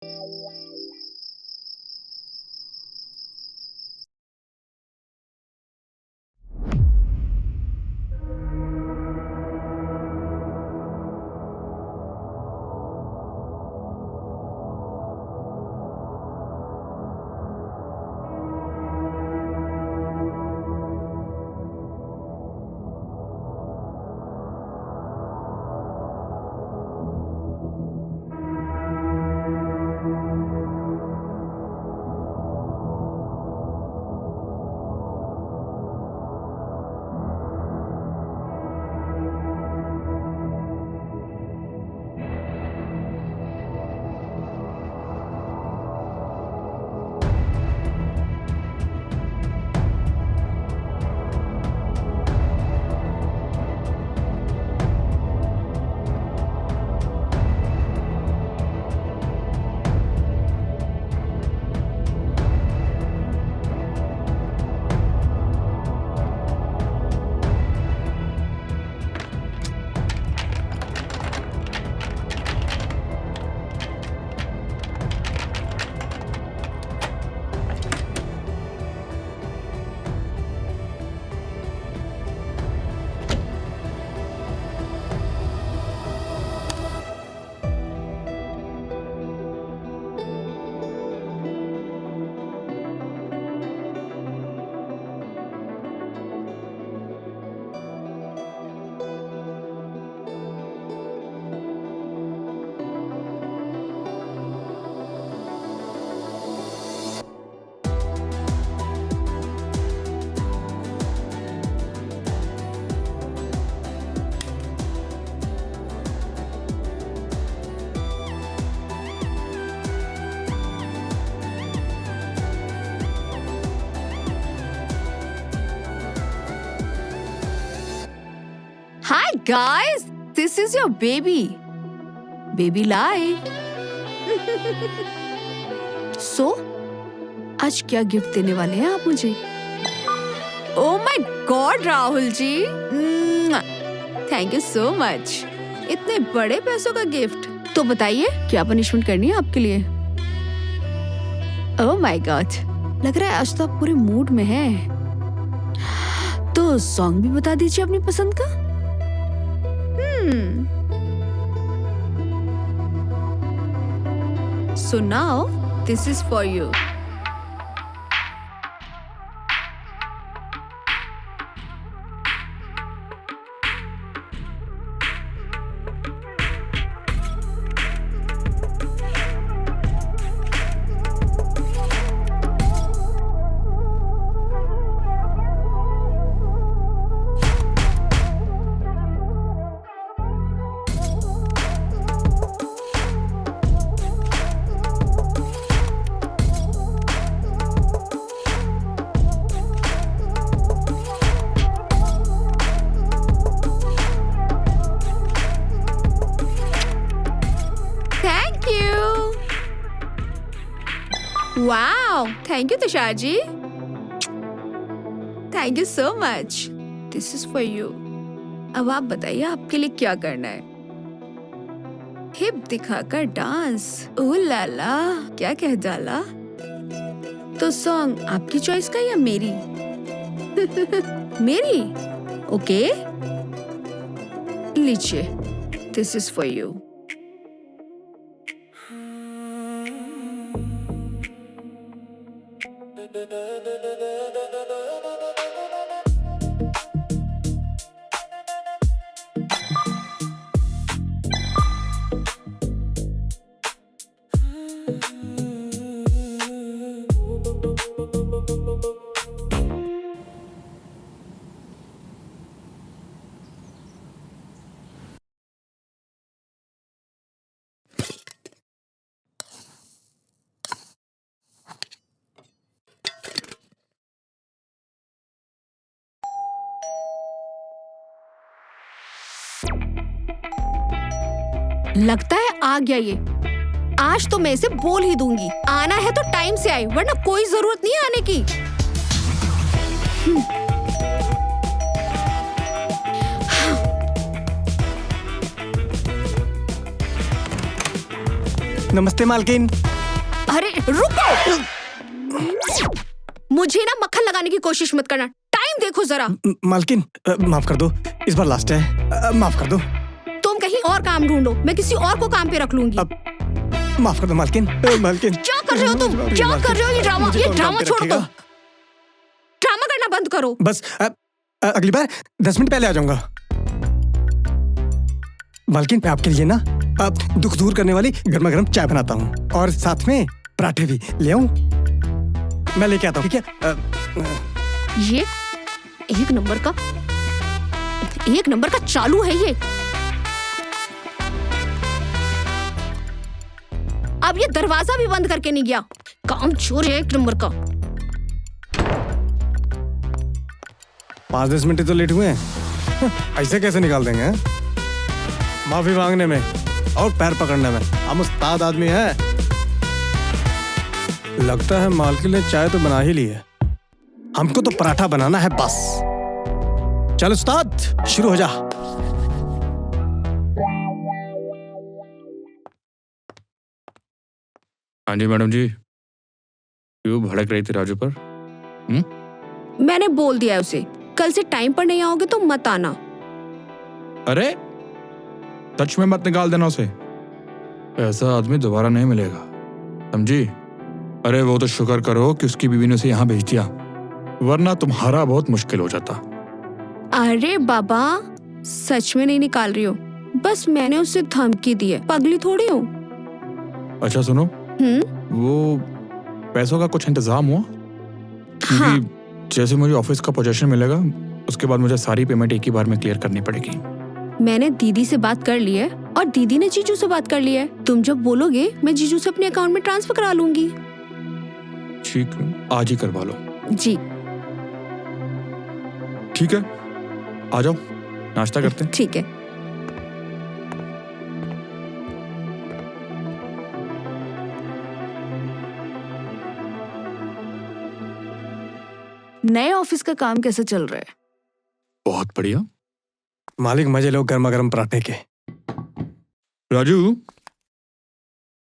Hi guys, this is your baby. Baby live. So, आज क्या gift देने वाले हैं आप मुझे? Oh my God, Rahul ji, thank you so much. इतने बड़े पैसों का गिफ्ट। तो बताइए क्या पनिशमेंट करनी है आपके लिए? Oh my God, लग रहा है आज तो आप पूरे मूड में हैं। तो सॉन्ग भी बता दीजिए अपनी पसंद का। So now, this is for you. Wow! Thank you, Tushar ji. Thank you so much. This is for you. अब आप बताइए आपके लिए क्या करना है? हिप दिखाकर डांस. ओह लाला, क्या कह डाला? तो सॉन्ग आपकी चॉइस का या मेरी? मेरी? ओके. लीजिए. This is for you. लगता है आ गया ये। आज तो मैं इसे बोल ही दूंगी। आना है तो टाइम से आए, वरना कोई जरूरत नहीं आने की। नमस्ते मालकिन। अरे रुको, मुझे ना मक्खन लगाने की कोशिश मत करना। टाइम देखो जरा। मालकिन माफ कर दो, इस बार लास्ट है, माफ कर दो। तुम कहीं और काम ढूंढो, मैं किसी और को काम पे रख लूंगी। माफ कर दो मालकिन। मालकिन क्या कर रहे हो तुम? क्या कर रहे हो? ये ड्रामा छोड़ दो। ड्रामा करना बंद करो। बस अगली बार 10 मिनट पहले आ जाऊंगा। मालकिन मैं आपके लिए ना दुख दूर करने वाली गर्मा गर्म चाय बनाता हूँ और साथ में पराठे भी ले आऊं। मैं लेके आता हूँ, ठीक है? ये एक नंबर का चालू है ये। अब ये दरवाजा भी बंद करके नहीं गया। काम चोर है एक नंबर का। 5-10 मिनट तो लेट हुए हैं, ऐसे कैसे निकाल देंगे? माफी मांगने में और पैर पकड़ने में हम उस्ताद आदमी हैं। लगता है मालकिन ने चाय तो बना ही ली है, हमको तो पराठा बनाना है बस। चल उस्ताद, शुरू हो जा। हाँ जी मैडम जी, क्यों भड़क रही थी राजू पर? मैंने बोल दिया है उसे, कल से टाइम पर नहीं आओगे तो मत आना। अरे सच में मत निकाल देना उसे, ऐसा आदमी दोबारा नहीं मिलेगा, समझी? अरे वो तो शुक्र करो कि उसकी बीवी ने उसे यहाँ भेज दिया, वरना तुम्हारा बहुत मुश्किल हो जाता। अरे बाबा, सच में नहीं निकाल रही हो, बस मैंने उसे धमकी दी है, पगली थोड़ी हूँ। अच्छा सुनो, वो पैसों का कुछ इंतजाम हुआ? क्योंकि जैसे मुझे ऑफिस का पोजीशन मिलेगा उसके बाद मुझे सारी पेमेंट एक ही बार में क्लियर करनी पड़ेगी। मैंने दीदी से बात कर ली है और दीदी ने जीजू से बात कर ली है। तुम जब बोलोगे मैं जीजू से अपने अकाउंट में ट्रांसफर करा लूंगी। ठीक, आज ही करवा लो। जी ठीक है, आ जाओ नाश्ता करते हैं। ठीक है। नए ऑफिस का काम कैसे चल रहा है? बहुत बढ़िया मालिक, मजे लो गर्मा गर्म पराठे के। राजू,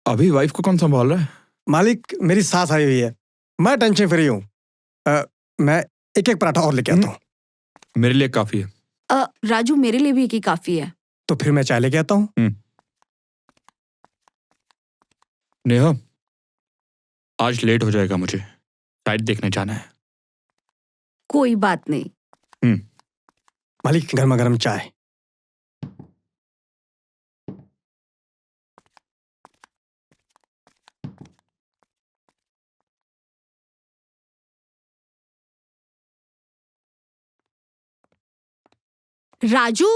अभी वाइफ को कौन संभाल रहा है? मालिक, मेरी सास आई हुई है, मैं टेंशन फ्री हूँ। मैं एक पराठा और लेके आता हूँ। मेरे लिए काफी है। राजू, मेरे लिए भी एक ही काफी है। तो फिर मैं चाय लेके आता हूँ। नेहा, आज लेट हो जाएगा, मुझे साइट देखने जाना है। कोई बात नहीं। मालिक, गर्मा गर्म चाय। राजू,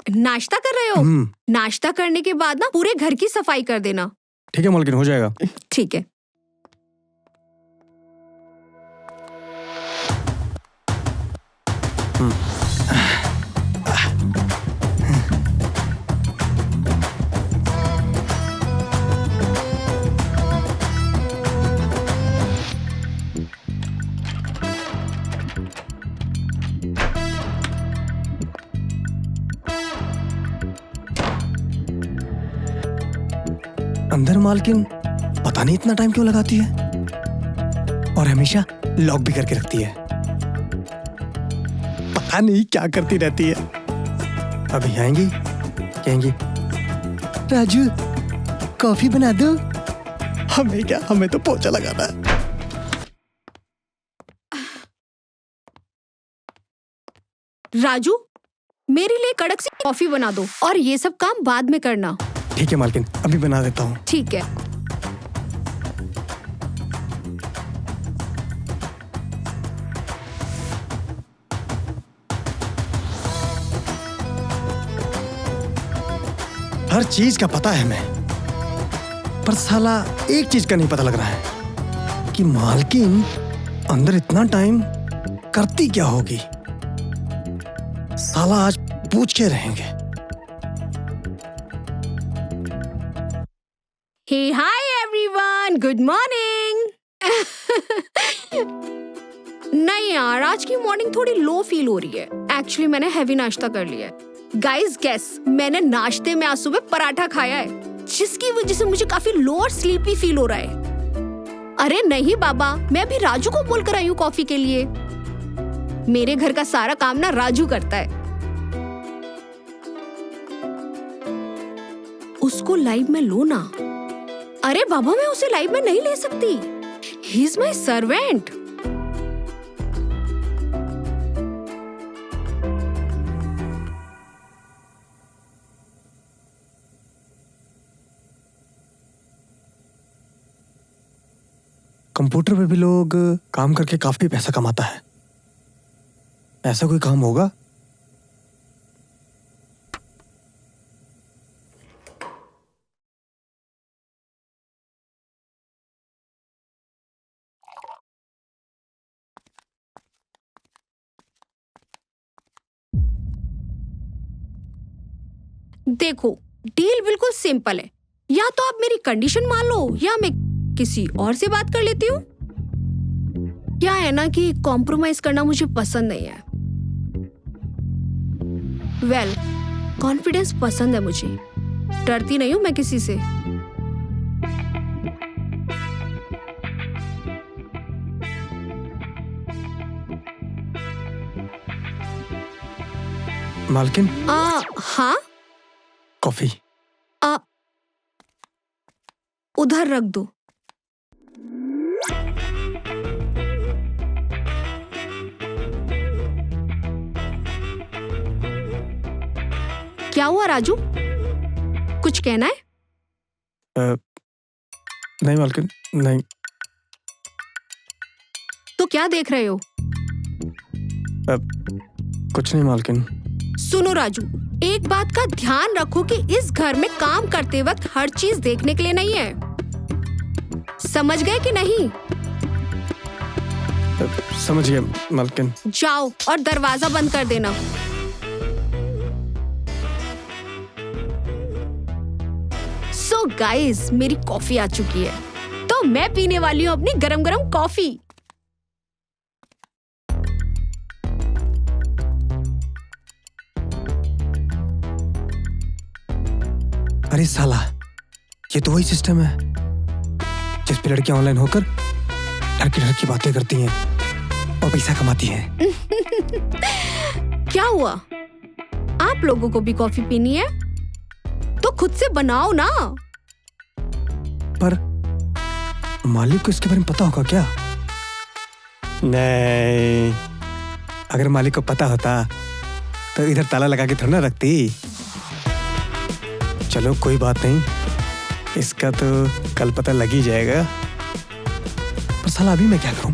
नाश्ता कर रहे हो? नाश्ता करने के बाद ना पूरे घर की सफाई कर देना। ठीक है मालकिन, हो जाएगा। ठीक है। अंदर मालकिन पता नहीं इतना टाइम क्यों लगाती है, और हमेशा लॉक भी करके रखती है। पता नहीं क्या करती रहती है। अभी आएंगी, कहेंगी राजू कॉफी बना दो। हमें क्या, हमें तो पोछा लगाना है। राजू, मेरे लिए कड़क सी कॉफी बना दो और ये सब काम बाद में करना। ठीक है मालकिन, अभी बना देता हूँ। ठीक है। हर चीज का पता है हमें, पर साला एक चीज का नहीं पता लग रहा है कि मालकिन अंदर इतना टाइम करती क्या होगी। साला आज पूछ के रहेंगे। हे हाय एवरीवन, गुड मॉर्निंग। नहीं यार, आज की मॉर्निंग थोड़ी लो फील हो रही है। एक्चुअली मैंने हैवी नाश्ता कर लिया है। गाइस गेस, मैंने नाश्ते में आज सुबह पराठा खाया है, जिसकी वजह से मुझे काफी लो और स्लीपी फील हो रहा है। अरे नहीं बाबा, मैं अभी राजू को बोल कर आई हूँ कॉफी के लिए। मेरे घर का सारा काम ना राजू करता है। उसको लाइव में लो ना। अरे बाबा, मैं उसे लाइव में नहीं ले सकती। He is my servant. Computer पे भी लोग काम करके काफी पैसा कमाता है। ऐसा कोई काम होगा? देखो, डील बिल्कुल सिंपल है। या तो आप मेरी कंडीशन मान लो या मैं किसी और से बात कर लेती हूँ। क्या है ना कि कॉम्प्रोमाइज करना मुझे पसंद नहीं है। वेल, कॉन्फिडेंस पसंद है मुझे। डरती नहीं हूं मैं किसी से। मालकिन, हाँ, कॉफी। उधर रख दो। क्या हुआ राजू? कुछ कहना है? नहीं मालकिन, नहीं। तो क्या देख रहे हो? कुछ नहीं मालकिन। सुनो राजू, एक बात का ध्यान रखो कि इस घर में काम करते वक्त हर चीज देखने के लिए नहीं है। समझ गए कि नहीं? समझ गया मालकिन। जाओ और दरवाजा बंद कर देना। सो गाइस, मेरी कॉफी आ चुकी है, तो मैं पीने वाली हूँ अपनी गरम गरम कॉफी। अरे साला, ये तो वही सिस्टम है जिस पे लड़कियां ऑनलाइन होकर डर की बातें करती हैं और पैसा कमाती हैं। क्या हुआ? आप लोगों को भी कॉफी पीनी है तो खुद से बनाओ ना। पर मालिक को इसके बारे में पता होगा क्या? नहीं, अगर मालिक को पता होता तो इधर ताला लगा के थोड़ा ना रखती। चलो कोई बात नहीं, इसका तो कल पता लग ही जाएगा। पर साला अभी मैं क्या करूं?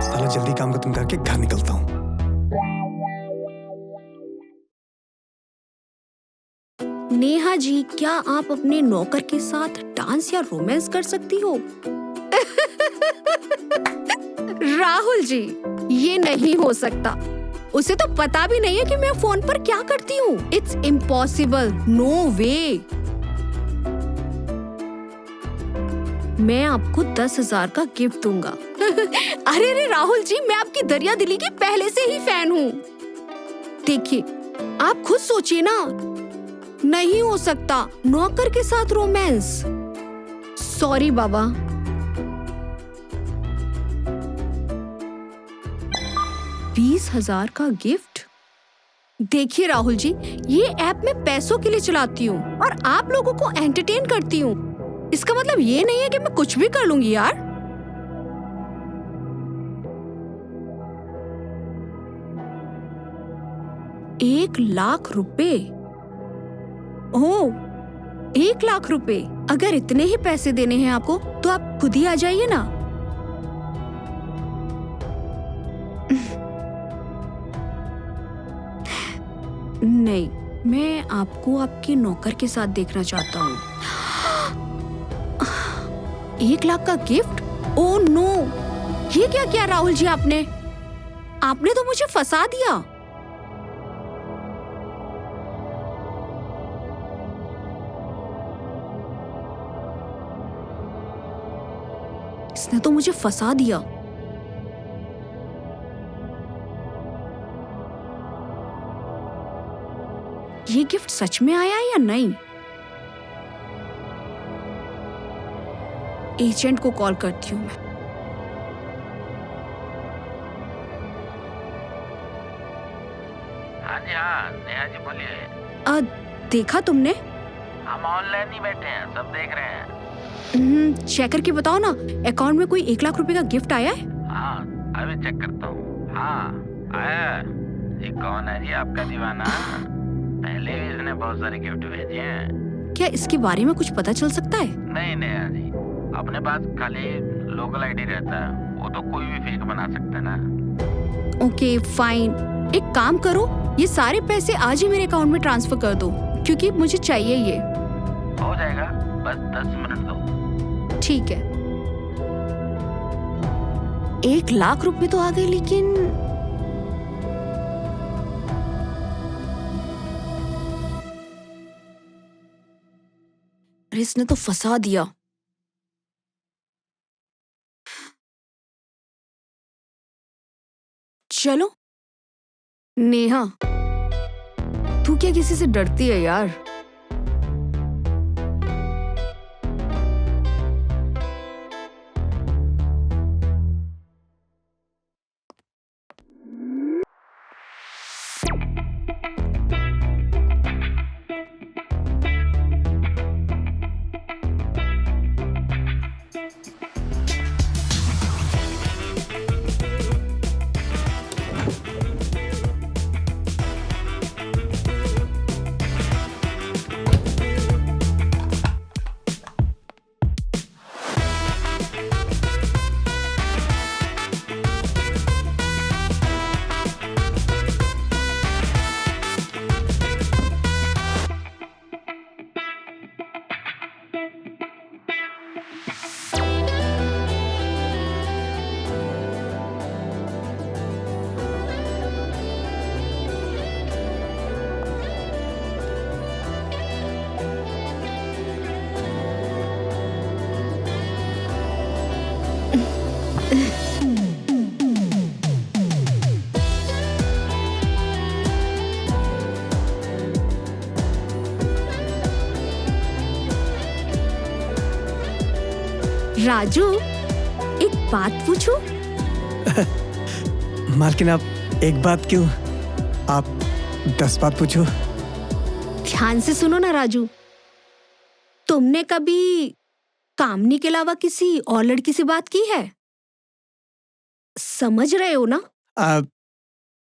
साला जल्दी काम खत्म करके घर निकलता हूं। नेहा जी, क्या आप अपने नौकर के साथ डांस या रोमांस कर सकती हो? राहुल जी, ये नहीं हो सकता। उसे तो पता भी नहीं है कि मैं फोन पर क्या करती हूँ। इट्स इम्पॉसिबल, नो वे। मैं आपको 10,000 का गिफ्ट दूंगा। अरे राहुल जी, मैं आपकी दरिया दिली की पहले से ही फैन हूँ। देखिए, आप खुद सोचिए ना, नहीं हो सकता नौकर के साथ रोमांस। सॉरी बाबा। 20,000 का गिफ्ट? देखिए राहुल जी, ये ऐप मैं पैसों के लिए चलाती हूँ और आप लोगों को एंटरटेन करती हूँ। इसका मतलब ये नहीं है कि मैं कुछ भी कर लूंगी यार। ₹1,00,000? ओह, 1,00,000 रुपए। अगर इतने ही पैसे देने हैं आपको तो आप खुद ही आ जाइए ना। नहीं, मैं आपको आपके नौकर के साथ देखना चाहता हूँ। 1,00,000 का गिफ्ट? ओह नो, ये क्या किया राहुल जी आपने? आपने तो मुझे फंसा दिया। इसने तो मुझे फंसा दिया। ये गिफ्ट सच में आया या नहीं? एजेंट को कॉल करती हूँ मैं। हाँ जी, हाँ नेहा जी बोलिए। देखा तुमने? हम ऑनलाइन ही बैठे हैं, सब देख रहे हैं। चेक करके बताओ ना, अकाउंट में कोई 1 लाख रुपए का गिफ्ट आया है? हाँ अभी चेक करता हूँ। हाँ आया। ये कौन है जी आपका दीवाना? पहले भी इसने बहुत सारे गिफ्ट भेजे हैं। क्या इसके बारे में कुछ पता चल सकता है? नहीं नेहा जी, अपने पास खाली लोकल आईडी रहता है, वो तो कोई भी फेक बना सकता है ना। ओके फाइन, एक काम करो, ये सारे पैसे आज ही मेरे अकाउंट में ट्रांसफर कर दो, क्योंकि मुझे चाहिए ये। हो जाएगा, बस 10 मिनट दो। ठीक है। 1 लाख रुपए तो आ गए, लेकिन अरे इसने तो फंसा दिया। चलो नेहा, तू क्या किसी से डरती है यार? राजू, एक बात पूछूं? मालकिन आप एक बात क्यों, आप 10 बात पूछो। ध्यान से सुनो ना राजू, तुमने कभी कामनी के अलावा किसी और लड़की से बात की है? समझ रहे हो ना?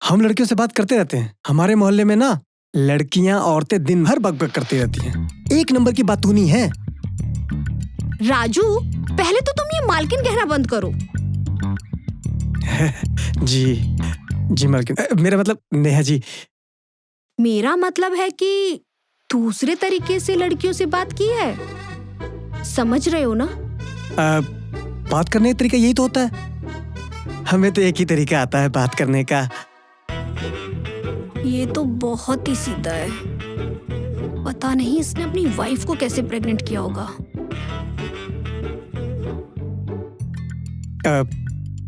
हम लड़कियों से बात करते रहते हैं। हमारे मोहल्ले में ना लड़कियां औरतें दिन भर बकबक करती रहती हैं। 1 नंबर की बातूनी है। राजू, पहले तो तुम ये मालकिन कहना बंद करो। जी मालकिन, मेरा मतलब नेहा जी। मेरा मतलब है कि दूसरे तरीके से लड़कियों से बात की है। समझ रहे हो ना? बात करने का तरीका यही तो होता है। हमें तो एक ही तरीका आता है बात करने का। ये तो बहुत ही सीधा है। पता नहीं इसने अपनी वाइफ को कैसे प्रेग्नेंट किया होगा।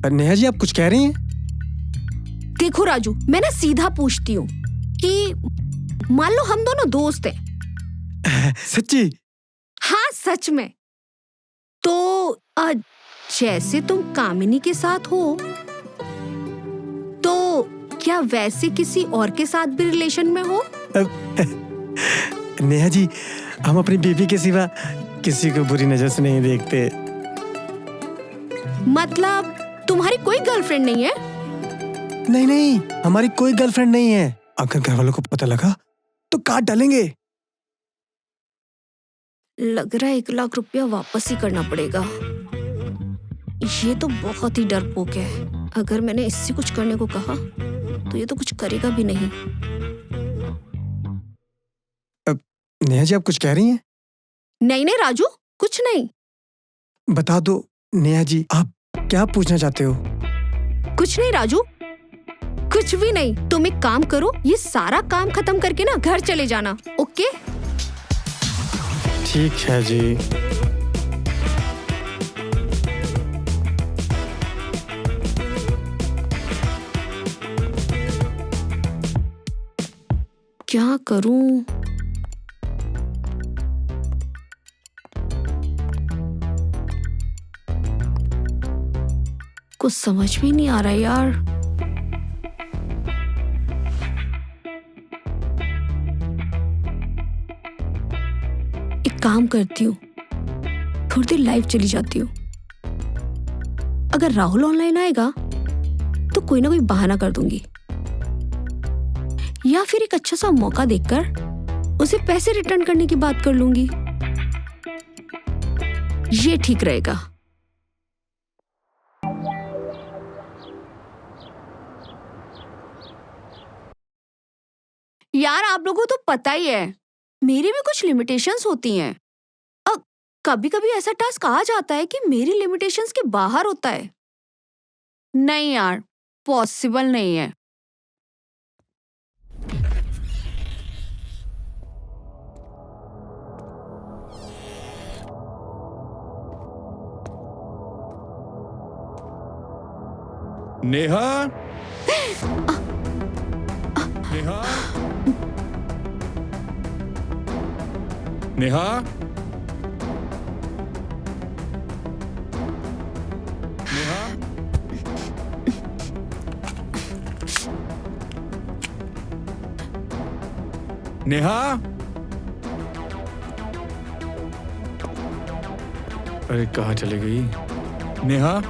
नेहा जी, आप कुछ कह रही हैं? देखो राजू, मैं ना सीधा पूछती हूँ कि मान लो हम दोनों दोस्त हैं। सच्ची? हाँ सच में। तो जैसे तुम कामिनी के साथ हो, तो क्या वैसे किसी और के साथ भी रिलेशन में हो? नेहा जी, हम अपनी बीवी के सिवा किसी को बुरी नजर से नहीं देखते। मतलब तुम्हारी कोई गर्लफ्रेंड नहीं है? नहीं, हमारी कोई गर्लफ्रेंड नहीं है। अगर घर वालों को पता लगा तो काट डालेंगे। लग रहा है 1 लाख रुपया वापस ही करना पड़ेगा। ये तो बहुत ही डरपोक है। अगर मैंने इससे कुछ करने को कहा तो ये तो कुछ करेगा भी नहीं। नेहा जी, आप कुछ कह रही हैं? नहीं राजू, कुछ नहीं। बता दो नेहा जी, आप क्या पूछना चाहते हो? कुछ नहीं राजू, कुछ भी नहीं। तुम एक काम करो, ये सारा काम खत्म करके ना घर चले जाना। ओके? ठीक है जी। क्या करूं? कुछ समझ में नहीं आ रहा यार। एक काम करती हूँ, थोड़ी देर लाइव चली जाती हूँ। अगर राहुल ऑनलाइन आएगा तो कोई ना कोई बहाना कर दूंगी, या फिर एक अच्छा सा मौका देखकर उसे पैसे रिटर्न करने की बात कर लूंगी। ये ठीक रहेगा। यार आप लोगों को तो पता ही है, मेरी भी कुछ लिमिटेशंस होती हैं। अब कभी कभी ऐसा टास्क आ जाता है कि मेरी लिमिटेशंस के बाहर होता है। नहीं यार, पॉसिबल नहीं है। नेहा, नेहा, नेहा, नेहा, नेहा। अरे कहाँ चली गई नेहा?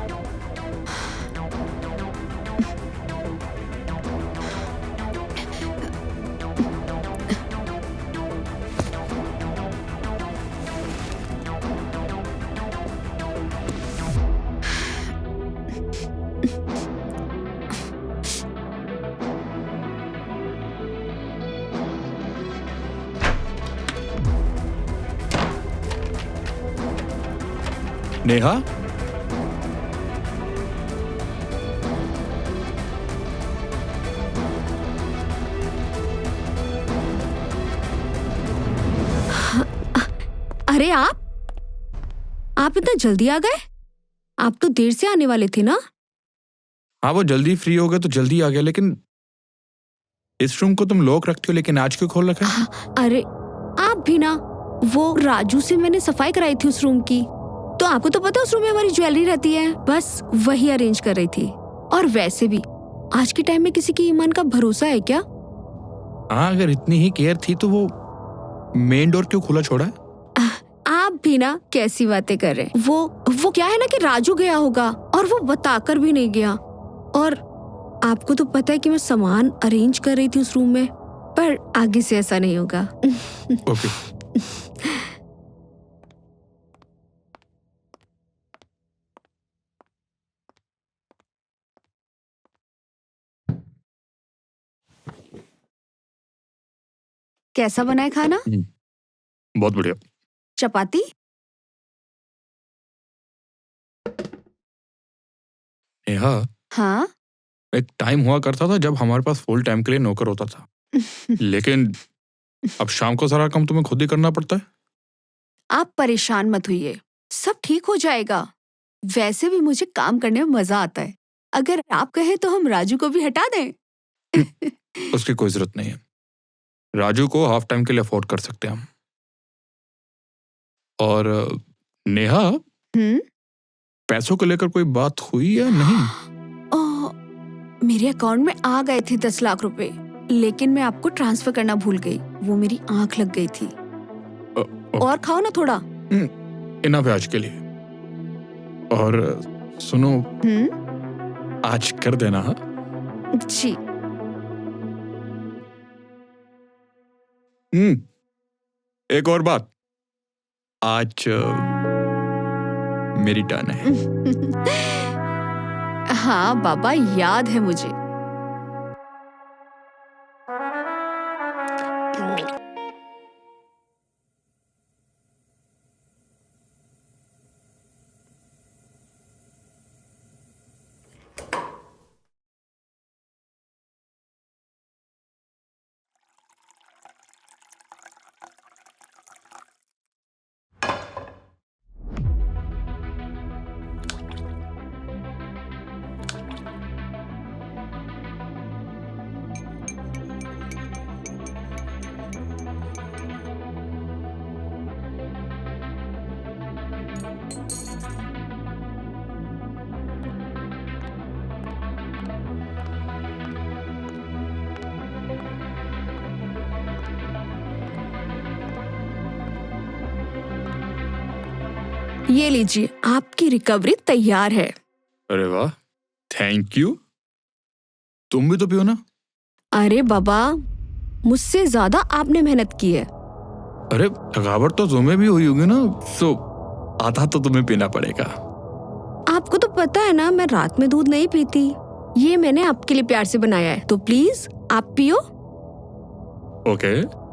नेहा, अरे आप इतना जल्दी आ गए? आप तो देर से आने वाले थे ना? हाँ वो जल्दी फ्री हो गए तो जल्दी आ गया, लेकिन इस रूम को तुम लॉक रखते हो लेकिन आज क्यों खोल रखा है? अरे आप भी ना, वो राजू से मैंने सफाई कराई थी उस रूम की, तो आपको तो पता है उस रूम में हमारी ज्वेलरी रहती है, बस वही अरेंज कर रही थी। और वैसे भी आज के टाइम में किसी की ईमान का भरोसा है क्या? हाँ अगर इतनी ही केयर थी तो वो मेन डोर क्यों खुला छोड़ा है? आप भी ना कैसी बातें कर रहे हैं। वो क्या है ना कि राजू गया होगा और वो बताकर भी नहीं गया। और आपको तो पता है कि मैं सामान अरेंज कर रही थी उस रूम में, पर आगे से ऐसा नहीं होगा। ओके। कैसा बना है खाना? बहुत बढ़िया। चपाती? नेहा, हाँ। एक टाइम हुआ करता था जब हमारे पास फुल टाइम के लिए नौकर होता था, लेकिन अब शाम को सारा काम तुम्हें खुद ही करना पड़ता है। आप परेशान मत होइए, सब ठीक हो जाएगा। वैसे भी मुझे काम करने में मजा आता है। अगर आप कहें तो हम राजू को भी हटा दें। उसकी कोई जरूरत नहीं है, राजू को हाफ टाइम के लिए अफोर्ड कर सकते हैं हम। और नेहा, पैसों को लेकर कोई बात हुई या नहीं? मेरे अकाउंट में आ गए थे 10 लाख रुपए, लेकिन मैं आपको ट्रांसफर करना भूल गई। वो मेरी आंख लग गई थी। और खाओ ना थोड़ा। इनफ है आज के लिए। और सुनो, आज कर देना। हाँ जी। एक और बात, आज मेरी टर्न है। हाँ बाबा, याद है मुझे। ये लीजिए, आपकी रिकवरी तैयार है। अरे वाह, थैंक यू। तुम भी तो पियो ना। अरे बाबा, मुझसे ज्यादा आपने मेहनत की है। अरे थकावट तो तुम्हें भी हुई होगी ना, सो आधा तो तुम्हें पीना पड़ेगा। आपको तो पता है ना, मैं रात में दूध नहीं पीती। ये मैंने आपके लिए प्यार से बनाया है, तो प्लीज आप पियो। ओके।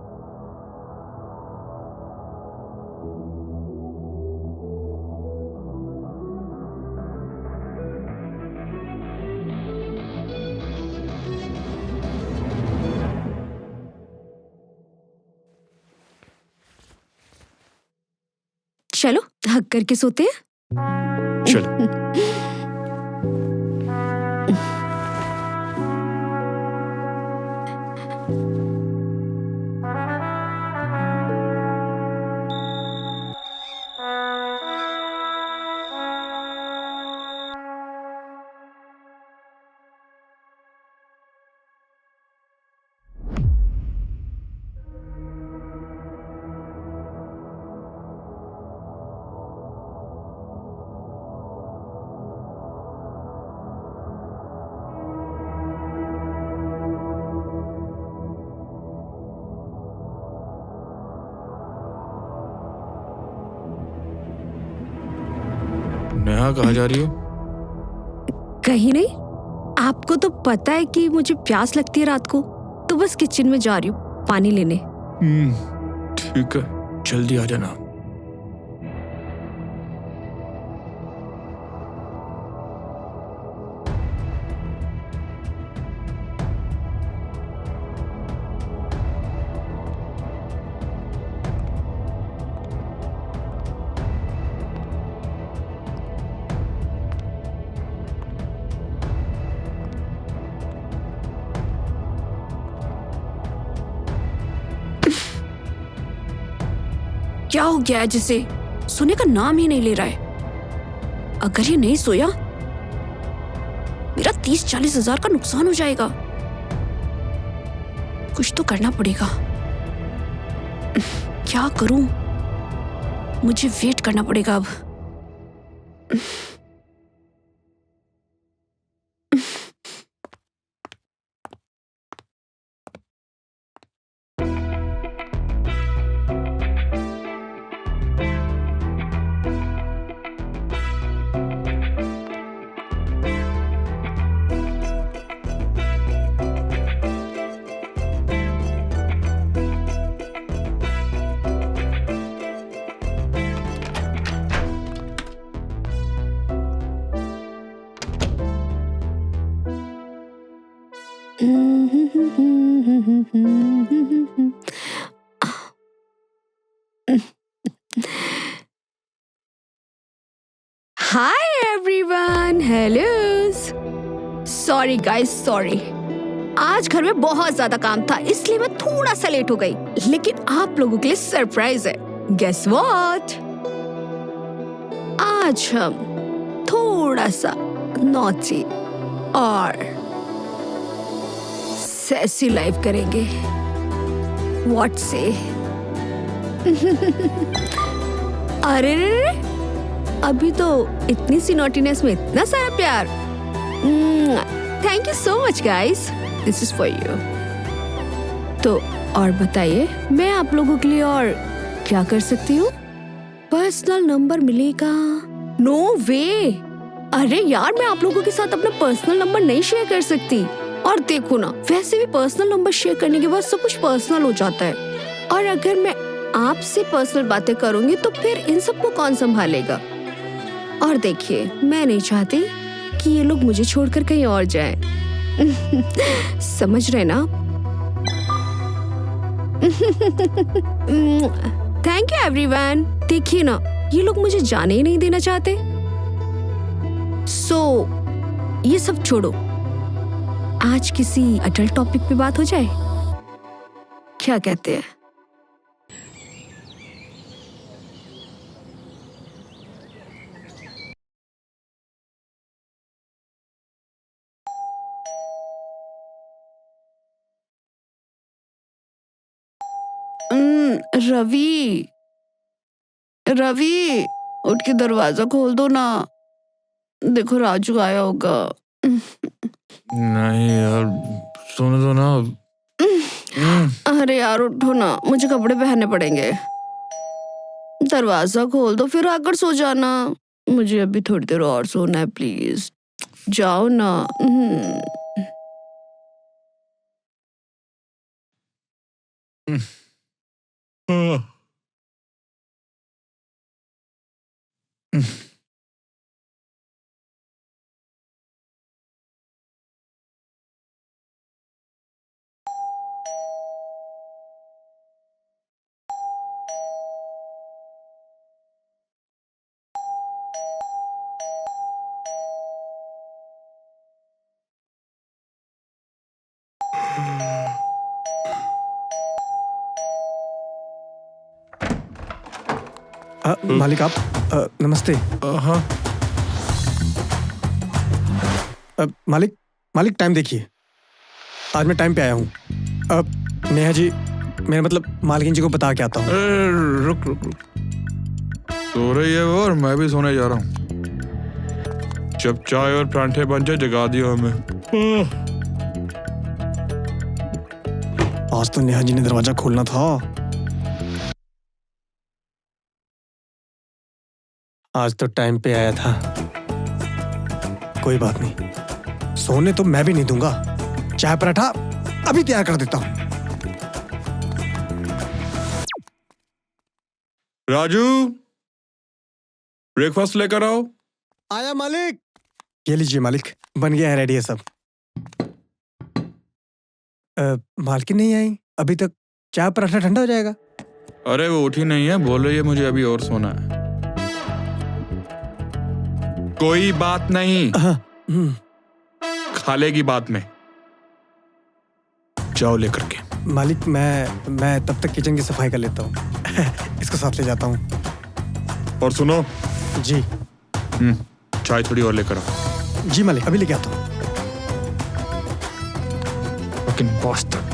चलो हक करके सोते हैं। चलो। नेहा कहाँ जा रही हो? कहीं नहीं। आपको तो पता है कि मुझे प्यास लगती है रात को, तो बस किचन में जा रही हूँ पानी लेने। ठीक है, जल्दी आ जाना। क्या हो गया है जिसे सोने का नाम ही नहीं ले रहा है? अगर ये नहीं सोया, मेरा 30-40 हजार का नुकसान हो जाएगा। कुछ तो करना पड़ेगा। क्या करूं? मुझे वेट करना पड़ेगा अब। Hi everyone, hello. Sorry guys, sorry. आज घर में बहुत ज्यादा काम था, इसलिए मैं थोड़ा सा लेट हो गई। लेकिन आप लोगों के लिए सरप्राइज है। Guess what? आज हम थोड़ा सा नॉटी और सेक्सी लाइफ करेंगे। व्हाट से? अरे रे रे, अभी तो इतनी सी नॉटीनेस में इतना सारा प्यार। Thank you so much guys, this is for you. तो और बताइए, मैं आप लोगों के लिए और क्या कर सकती हूँ? पर्सनल नंबर मिलेगा? नो वे। अरे यार, मैं आप लोगों के साथ अपना पर्सनल नंबर नहीं शेयर कर सकती। और देखो ना, वैसे भी पर्सनल नंबर शेयर करने के बाद सब कुछ पर्सनल हो जाता है। और अगर मैं आपसे पर्सनल बातें करूंगी तो फिर इन सबको कौन संभालेगा? और देखिए, मैं नहीं चाहती कि ये लोग मुझे छोड़कर कहीं और जाएं। समझ रहे ना? Thank you everyone. देखिए ना, ये लोग मुझे जाने ही नहीं देना चाहते। सो ये सब छोड़ो, आज किसी अडल्ट टॉपिक पे बात हो जाए, क्या कहते हैं? रवि, रवि, उठ के दरवाजा खोल दो ना, देखो राजू आया होगा। नहीं यार, सोने दो ना। अरे यार उठो ना, मुझे कपड़े पहनने पड़ेंगे। दरवाजा खोल दो फिर आकर सो जाना। मुझे अभी थोड़ी देर और सोना है, प्लीज जाओ ना। मालिक आप नमस्ते। हाँ मालिक मालिक टाइम देखिए, आज मैं टाइम पे आया हूँ। अब नेहा जी, मेरा मतलब मालकिन जी को बता के आता हूँ। रुक रुक रुक, सो रही है वो और मैं भी सोने जा रहा हूँ। जब चाय और परांठे बन जाए जगा दियो हमें। आज तो नेहा जी ने दरवाजा खोलना था। आज तो टाइम पे आया था। कोई बात नहीं, सोने तो मैं भी नहीं दूंगा। चाय पराठा अभी तैयार कर देता हूँ। राजू, ब्रेकफास्ट लेकर आओ। आया मालिक। ये लीजिए मालिक, बन गया है, रेडी है सब। मालकिन नहीं आई अभी तक, चाय पराठा ठंडा हो जाएगा। अरे वो उठी नहीं है, बोल रही है मुझे अभी और सोना है। कोई बात नहीं, खाले की बात में। जाओ लेकर के। मालिक मैं तब तक किचन की सफाई कर लेता हूँ। इसको साथ ले जाता हूँ। और सुनो जी। चाय थोड़ी और लेकर आओ। जी मालिक, अभी लेके आता हूँ। Fucking bastard.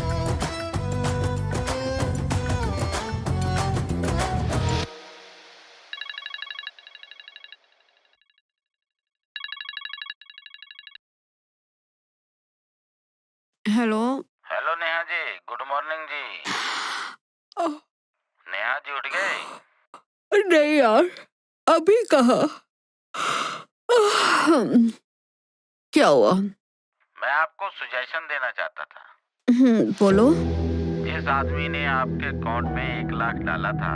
Hello. Hello Neha ji, good morning ji. Neha ji उठ गए? नहीं यार, अभी कहा। क्या हुआ? मैं आपको सुजेशन देना चाहता था। बोलो। जिस आदमी ने आपके अकाउंट में 1 लाख डाला था,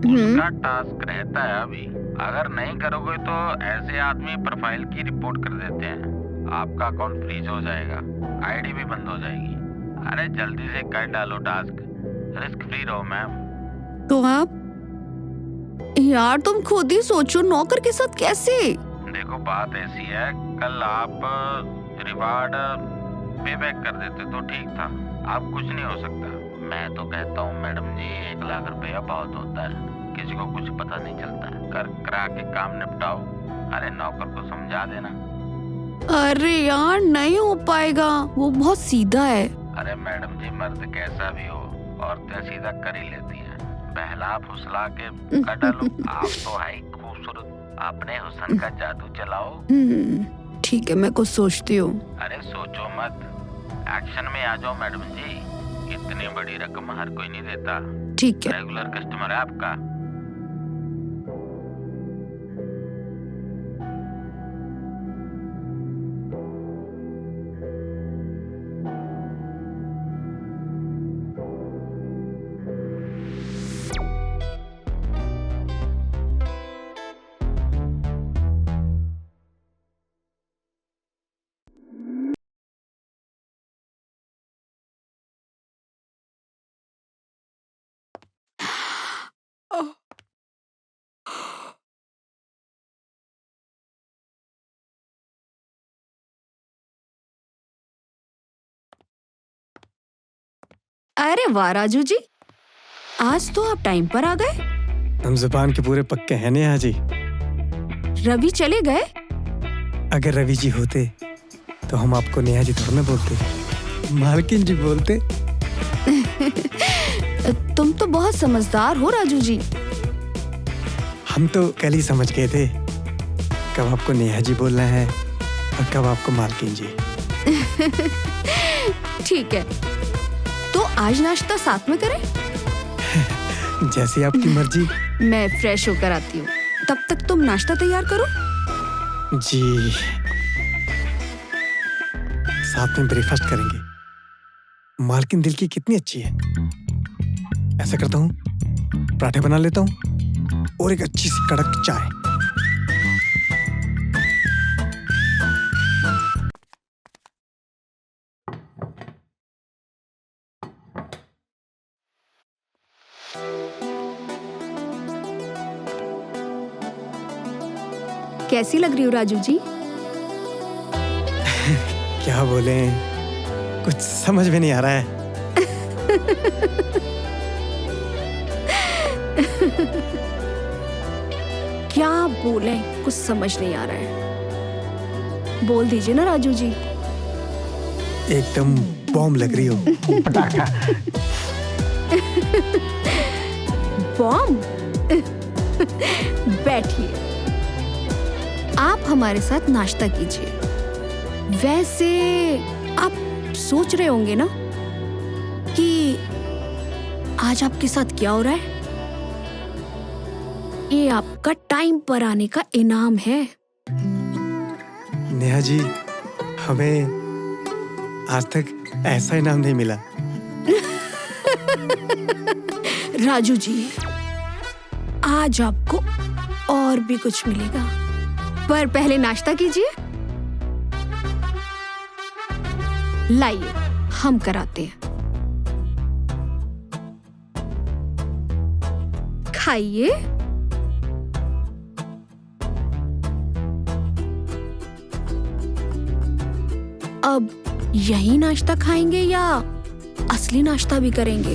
उसका टास्क रहता है अभी। अगर नहीं करोगे तो ऐसे आदमी प्रोफाइल की रिपोर्ट कर देते हैं, आपका अकाउंट फ्रीज हो जाएगा, आईडी भी बंद हो जाएगी। अरे जल्दी से कर डालो टास्क, रिस्क फ्री रहो मैम। तो आप यार तुम खुद ही सोचो, नौकर के साथ कैसे? देखो बात ऐसी है, कल आप रिवार्ड पे बैक कर देते तो ठीक था, अब कुछ नहीं हो सकता। मैं तो कहता हूँ मैडम जी, 1 लाख रुपया बहुत होता है, किसी को कुछ पता नहीं चलता। कर करा के काम निपटाओ। अरे नौकर को समझा देना। अरे यार नहीं हो पाएगा, वो बहुत सीधा है। अरे मैडम जी, मर्द कैसा भी हो, औरतें सीधा कर ही लेती हैं। बहला फुसला के कर डालो। आप तो है खूबसूरत, अपने हुस्न का जादू चलाओ। ठीक है, मैं कुछ सोचती हूँ। अरे सोचो मत, एक्शन में आ जाओ मैडम जी। इतनी बड़ी रकम हर कोई नहीं देता। ठीक है। रेगुलर कस्टमर है आपका। अरे वाह राजू जी, आज तो आप टाइम पर आ गए। हम जुबान के पूरे पक्के हैं नेहा जी। रवि चले गए? अगर रवि जी होते तो हम आपको नेहा जी थोड़ा ना बोलते, मालकिन जी बोलते। तुम तो बहुत समझदार हो राजू जी। हम तो कल ही समझ गए थे कब आपको नेहा जी बोलना है और कब आपको मालकिन जी। ठीक है, तो आज नाश्ता साथ में करें? जैसे आपकी मर्जी। मैं फ्रेश होकर आती हूँ, तब तक तुम नाश्ता तैयार करो। जी, साथ में ब्रेकफास्ट करेंगे। मालकिन दिल की कितनी अच्छी है। ऐसा करता हूँ, पराठे बना लेता हूँ और एक अच्छी सी कड़क चाय। कैसी लग रही हो राजू जी? क्या बोले, कुछ समझ में नहीं आ रहा है। क्या बोले, कुछ समझ नहीं आ रहा है। बोल दीजिए ना राजू जी। एकदम बॉम्ब लग रही हो। बॉम्ब? बैठिए, आप हमारे साथ नाश्ता कीजिए। वैसे आप सोच रहे होंगे ना कि आज आपके साथ क्या हो रहा है? ये आपका टाइम पर आने का इनाम है। नेहा जी, हमें आज तक ऐसा इनाम नहीं मिला। राजू जी, आज आपको और भी कुछ मिलेगा, पर पहले नाश्ता कीजिए। लाइए, हम कराते हैं। खाइए। अब यही नाश्ता खाएंगे या असली नाश्ता भी करेंगे?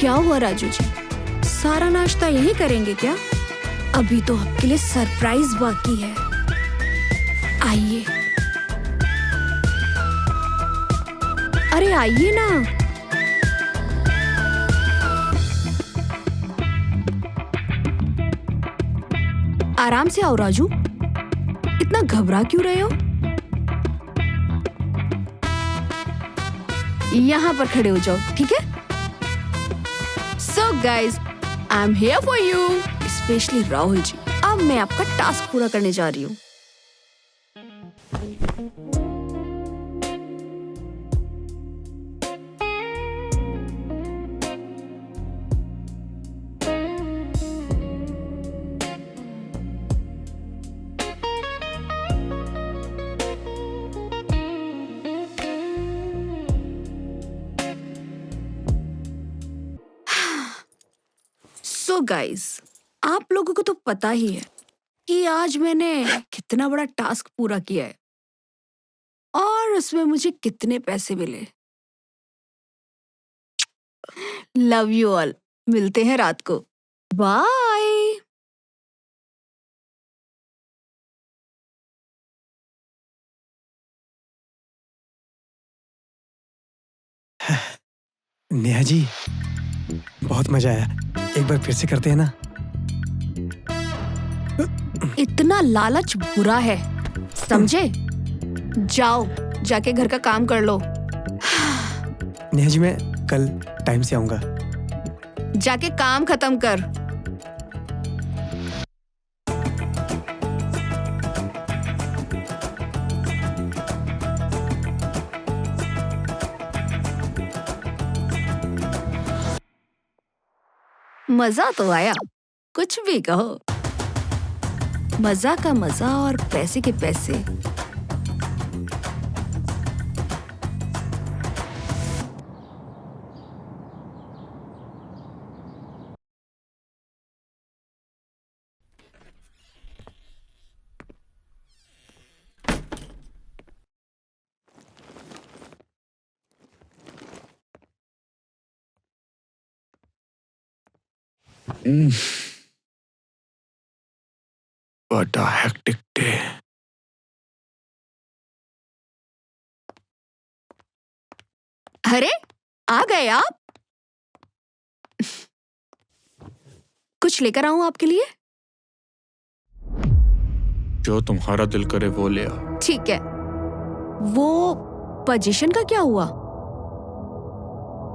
क्या हुआ राजू जी, सारा नाश्ता यही करेंगे क्या? अभी तो आपके लिए सरप्राइज बाकी है। आइए, अरे आइए ना। आराम से आओ राजू, इतना घबरा क्यों रहे हो? यहाँ पर खड़े हो जाओ, ठीक है? So guys, I'm here for you, especially Rahul ji. अब मैं आपका टास्क पूरा करने जा रही हूँ। So guys, आप लोगों को तो पता ही है कि आज मैंने कितना बड़ा टास्क पूरा किया है और उसमें मुझे कितने पैसे मिले। लव यू ऑल, मिलते हैं रात को। बाय। नेहा जी, बहुत मजा आया। एक बार फिर से करते हैं ना? इतना लालच बुरा है, समझे? जाओ, जाके घर का काम कर लो। नेहा जी, मैं कल टाइम से आऊंगा। जाके काम खत्म कर। मजा तो आया, कुछ भी कहो। मजा का मजा और पैसे के पैसे। What a hectic day. अरे आ गए आप? कुछ लेकर आऊं आपके लिए? जो तुम्हारा दिल करे वो ले आओ। ठीक है। वो पोजीशन का क्या हुआ?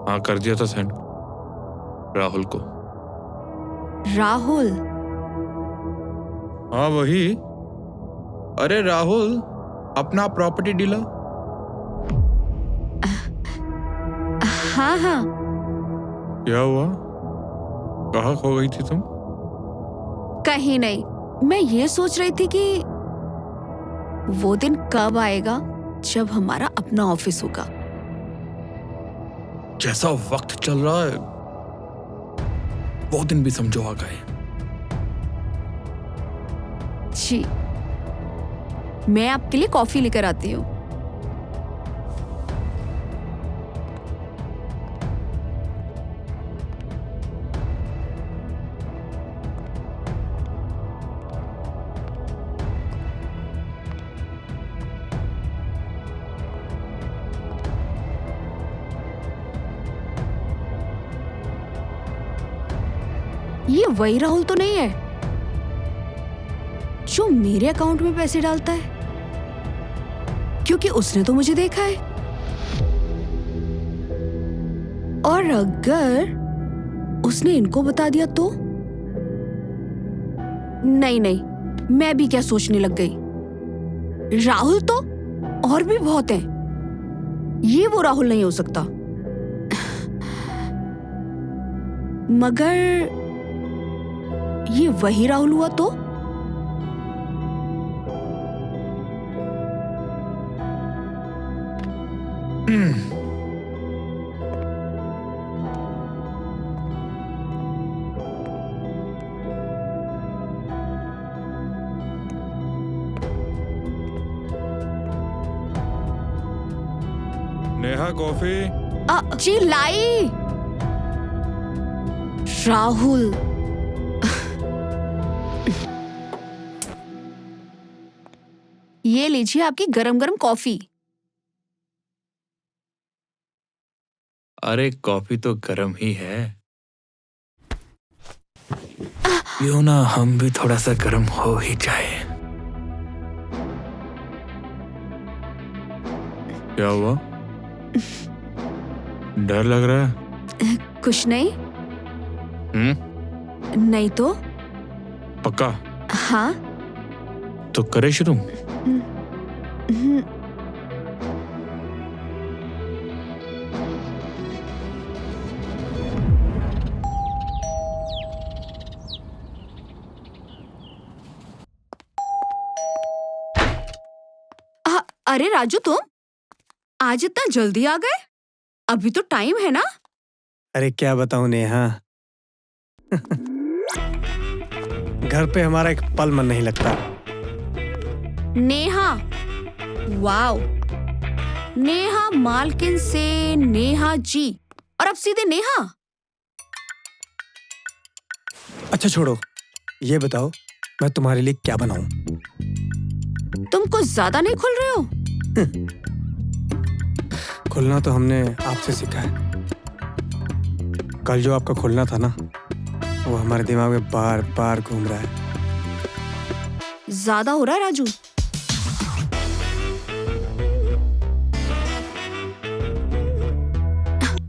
हाँ, कर दिया था सेंड राहुल को। राहुल? हाँ वही। अरे राहुल, अपना प्रॉपर्टी डीलर। हाँ हाँ। क्या हुआ? कहाँ खो गई थी तुम? कहीं नहीं, मैं ये सोच रही थी कि वो दिन कब आएगा जब हमारा अपना ऑफिस होगा। जैसा वक्त चल रहा है वो दिन भी समझो आ गए। जी, मैं आपके लिए कॉफी लेकर आती हूँ। ये वही राहुल तो नहीं है जो मेरे अकाउंट में पैसे डालता है? क्योंकि उसने तो मुझे देखा है। और अगर उसने इनको बता दिया तो? नहीं नहीं, मैं भी क्या सोचने लग गई। राहुल तो और भी बहुत हैं। ये वो राहुल नहीं हो सकता। मगर ये वही राहुल हुआ तो? नेहा कॉफी। जी लाई। राहुल, ये लीजिए आपकी गरम गरम कॉफी। अरे कॉफी तो गर्म ही है। क्यों ना हम भी थोड़ा सा गर्म हो ही जाए। क्या हुआ? डर लग रहा है? कुछ नहीं। नहीं तो? पक्का? हाँ। तो करे शुरू। अरे राजू, तुम आज इतना जल्दी आ गए? अभी तो टाइम है ना? अरे क्या बताऊं नेहा, घर पे हमारा एक पल मन नहीं लगता। नेहा? वाओ, नेहा मालकिन से नेहा जी, और अब सीधे नेहा। अच्छा छोड़ो, ये बताओ मैं तुम्हारे लिए क्या बनाऊं? तुम कुछ ज्यादा नहीं खुल रहे हो? खुलना तो हमने आपसे सीखा है। कल जो आपका खुलना था ना, वो हमारे दिमाग में बार बार घूम रहा है। ज्यादा हो रहा है राजू।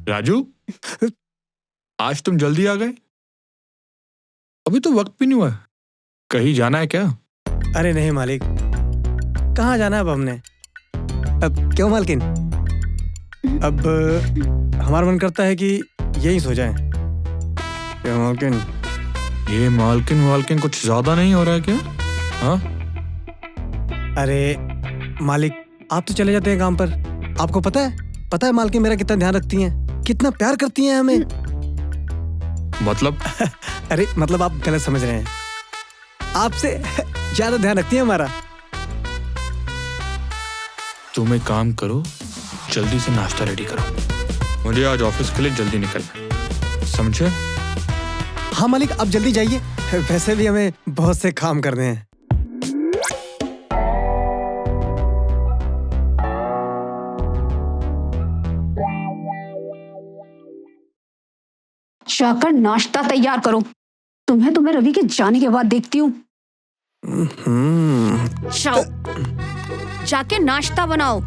राजू, आज तुम जल्दी आ गए? अभी तो वक्त भी नहीं हुआ। कहीं जाना है क्या? अरे नहीं मालिक, कहाँ जाना है अब हमने। अब क्यों मालकिन, अब हमारा मन करता है कि यही सो जाएं। क्यों मालकिन? ये मालकिन वालकिन कुछ ज्यादा नहीं हो रहा है क्या? हाँ? अरे मालिक, आप तो चले जाते हैं काम पर। आपको पता है मालकिन मेरा कितना ध्यान रखती हैं, कितना प्यार करती हैं हमें। मतलब? अरे मतलब आप गलत समझ रहे हैं, आपसे ज्यादा ध्यान रखती हैं हमारा। तुम एक काम करो, जल्दी से नाश्ता रेडी करो। मुझे आज ऑफिस के लिए जल्दी निकलना है, समझे? हाँ मालिक, आप जल्दी जाइए, वैसे भी हमें बहुत से काम करने हैं। जाकर नाश्ता तैयार करो। तुम्हें रवि के जाने के बाद देखती हूँ। जाओ, जाके नाश्ता बनाओ।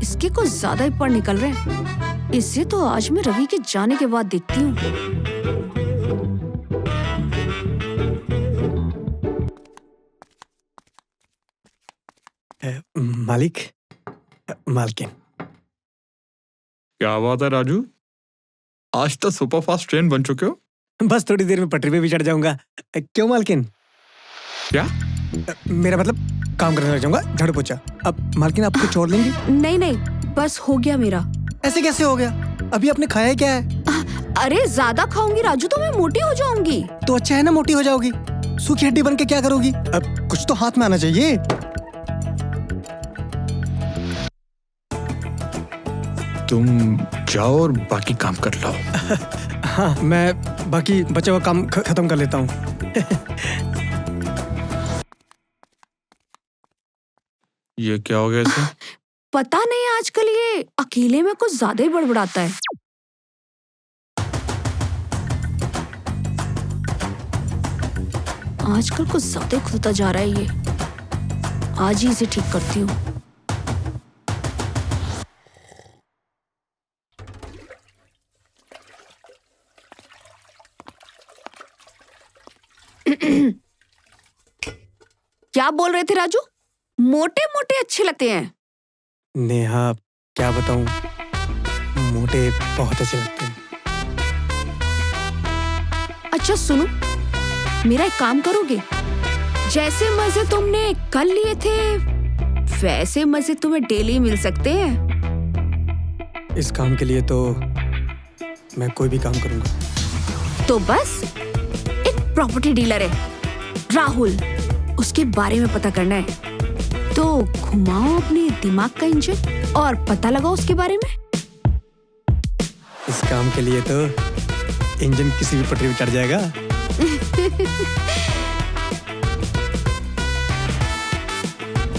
इसके कुछ ज्यादा ही पढ़ निकल रहे हैं। इसे तो आज मैं रवि के जाने के बाद देखती हूँ। मालिक, मालकिन। क्या बात है राजू, आज तो सुपर फास्ट ट्रेन बन चुके हो। बस थोड़ी देर में पटरी पे भी चढ़ जाऊंगा। क्यों मालकिन? क्या? मेरा मतलब काम करने लग जाऊंगा, झाड़ू पोछा। अब मालकिन आप कुछ और लेंगे? नहीं नहीं, बस हो गया मेरा। ऐसे कैसे हो गया? अभी आपने खाया ही क्या है? अरे ज्यादा खाऊंगी राजू तो मैं मोटी हो जाऊंगी। तो अच्छा है ना, मोटी हो जाओगी। सूखी हड्डी बन के क्या करोगी? अब कुछ तो हाथ में आना चाहिए। तुम जाओ और बाकी काम कर लो। हाँ, मैं बाकी बचा हुआ काम खत्म कर लेता हूँ। ये क्या हो गया इसे? पता नहीं, आजकल ये अकेले में कुछ ज्यादा ही बड़बड़ाता है। आजकल कुछ ज्यादा ही खुलता जा रहा है ये। आज ही इसे ठीक करती हूँ। क्या बोल रहे थे राजू? मोटे मोटे अच्छे लगते हैं। नेहा, क्या बताऊं, मोटे बहुत अच्छे लगते हैं। अच्छा सुनो, मेरा एक काम करोगे? जैसे मजे तुमने कल लिए थे वैसे मजे तुम्हें डेली मिल सकते हैं। इस काम के लिए तो मैं कोई भी काम करूंगा। तो बस एक प्रॉपर्टी डीलर है राहुल, उसके बारे में पता करना है। तो घुमाओ अपने दिमाग का इंजन और पता लगाओ उसके बारे में। इस काम के लिए तो इंजन किसी भी पटरी पे चढ़ जाएगा।